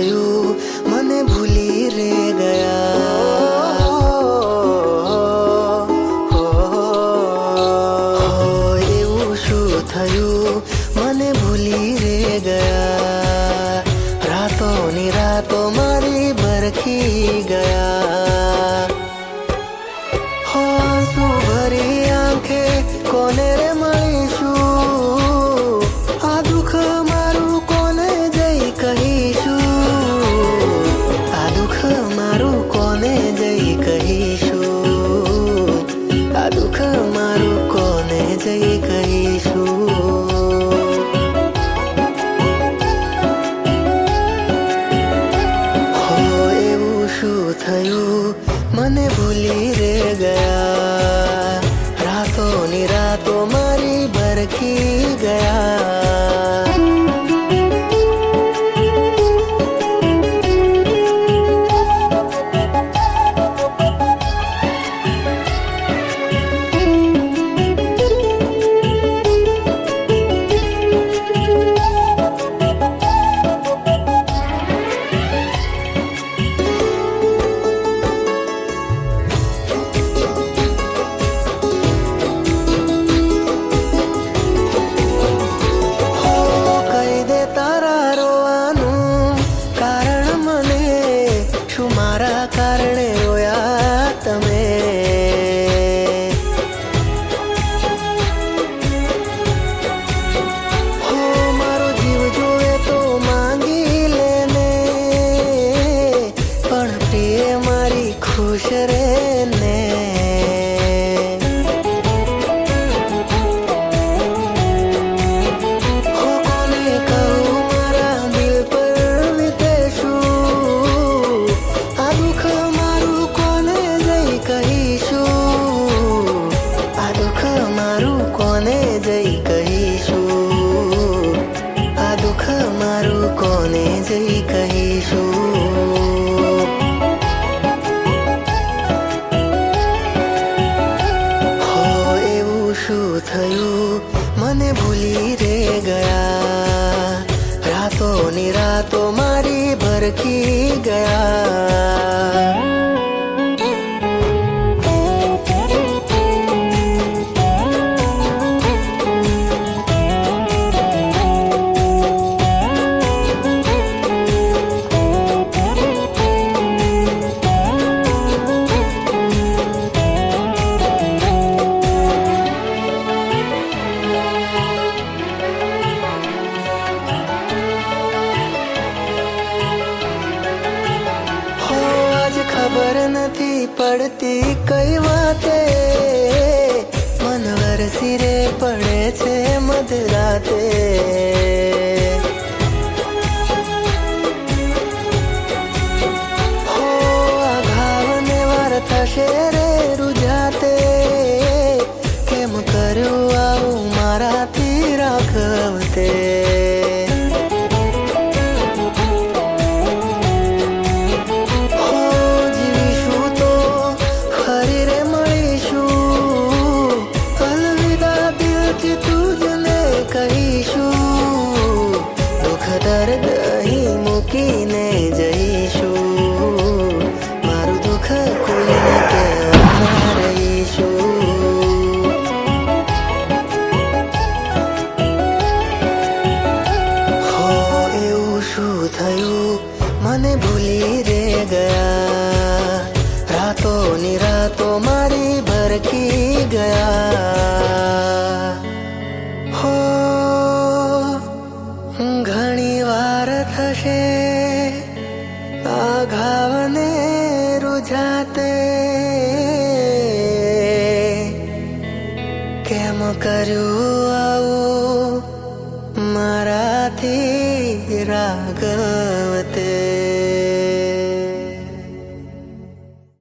થયું મને ભૂલી રે ગયા. એવું શું થયું મને ભૂલી રે ગયા. રાતોની રાતો મારી બરખી ગયા. આંસુ ભરી આંખે કોને રે મળીશું. આ દુઃખ મારું કોને જઈ કહીશું. આ દુઃખ મારું કોને જઈ કહીશું. આ દુઃખ મારું કોને જઈ કહીશું. એવું શું થયું મને ભૂલી રે ગયા. રાતોની રાતો મારી બરખી ગયા. કારણે રોયા તમે. હો મારો જીવ જોવે તો માંગી લેને. પણ પ્રિય મારી ખુશ રે ને. હો કોને કહું મારા દિલ પર વિતેશું. આ દુઃખ મારું કોને જઈ કહીશું. આ દુઃખ મારું કોને જઈ કહીશું. આ દુઃખ મારું કોને જઈ કહીશું. હો એવું શું થયું મને ભૂલી રે ગયા. રાતોની રાતો મારી બરખી ગયા. ખબર નથી પડતી કઈ વાતે. મન વરસી રે પડે છે મધરાતે. હો આ ઘાવને વાર થશે રે રૂજાતે. કેમ કર્યું આવું મારાથી રાઘવતે. દર્દ અહીં મૂકીને જઈશું. મારું દુઃખ કોઈને કહેવા રહીશું. હો એવું શું થયું મને ભૂલી રે ગયા. રાતોની રાતો મારી બરખી ગયા. હો ઘણી વાર થશે આ ઘાવને રૂજાતે. કેમ કર્યું આવું મારાથી રાઘવતે.